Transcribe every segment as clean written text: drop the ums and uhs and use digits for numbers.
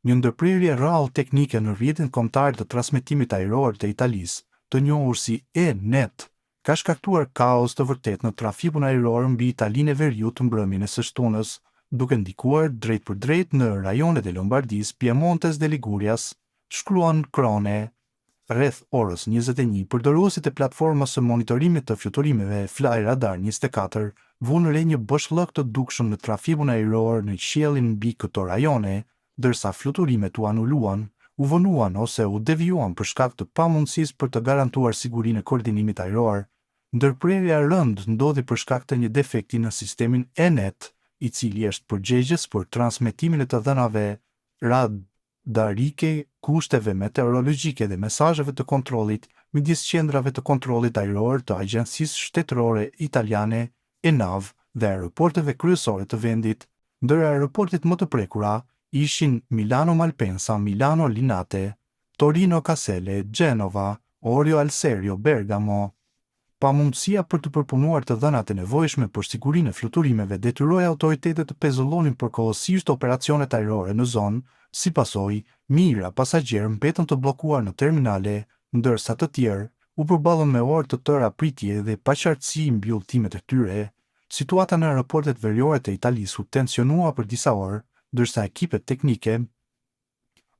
Një ndërprerje rrallë teknike në rrjetin kombëtar të transmetimit ajror të Italisë, të njohur si ENET, ka shkaktuar kaos të vërtet në trafikun ajror mbi Italinë e Veriut të mbrëmjen e së shtunës, duke ndikuar drejt për drejt në rajonet e Lombardisë, Piemontes dhe Ligurias, shkruan Krone. Rreth orës 21, përdorësit e platformës së monitorimit të fluturimeve Fly Radar 24 vunë re një boshllëk të dukshëm në trafikun ajror në qiellin mbi këto rajone, dërsa fluturimet u anuluan, u vonuan ose u devijuan për shkak të pamundësisë për të garantuar sigurinë e koordinimit ajror. Ndërprerja rënd ndodhi për shkak të një defekti në sistemin ENET, i cili është përgjegjës për transmetimin e të dhënave radarike, kushteve meteorologjike dhe mesazheve të kontrollit midis qendrave të kontrollit ajror të Agjencisë Shtetërore Italiane ENAV dhe aeroporteve kryesore të vendit. Ndër aeroportet më të prekura ishin Milano Malpensa, Milano Linate, Torino Caselle, Genova, Orio al Serio, Bergamo. Pamundësia për të përpunuar të dhënat e nevojshme për sigurinë e fluturimeve detyroi autoritetet të pezullonin përkohësisht operacionet ajrore në zonë, si pasojë, mijëra pasagjerë mbetën të bllokuar në terminale, ndërsa të tjerë u përballën me orë të tëra pritje dhe paqartësi mbi udhëtimet e tyre. Situata në aeroportet veriore të Italisë u tensionua për disa orë, ndërsa ekipet teknike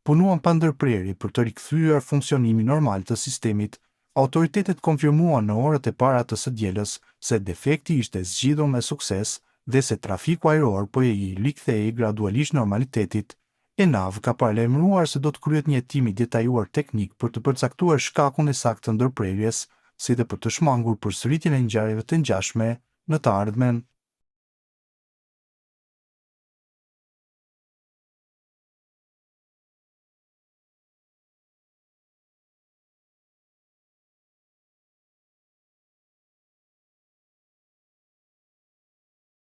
punuan pa ndërprerje për të rikthyer funksionimin normal të sistemit. Autoritetet konfirmuan në orët e para të së dielës se defekti ishte zgjidhur me sukses dhe se trafiku ajror po i rikthehej gradualisht normalitetit. ENAV ka paralajmëruar se do të kryet një hetim i detajuar teknik për të përcaktuar shkakun e saktë të ndërprerjes, si dhe për të shmangur përsëritjen e ngjarjeve të ngjashme në të ardhmen.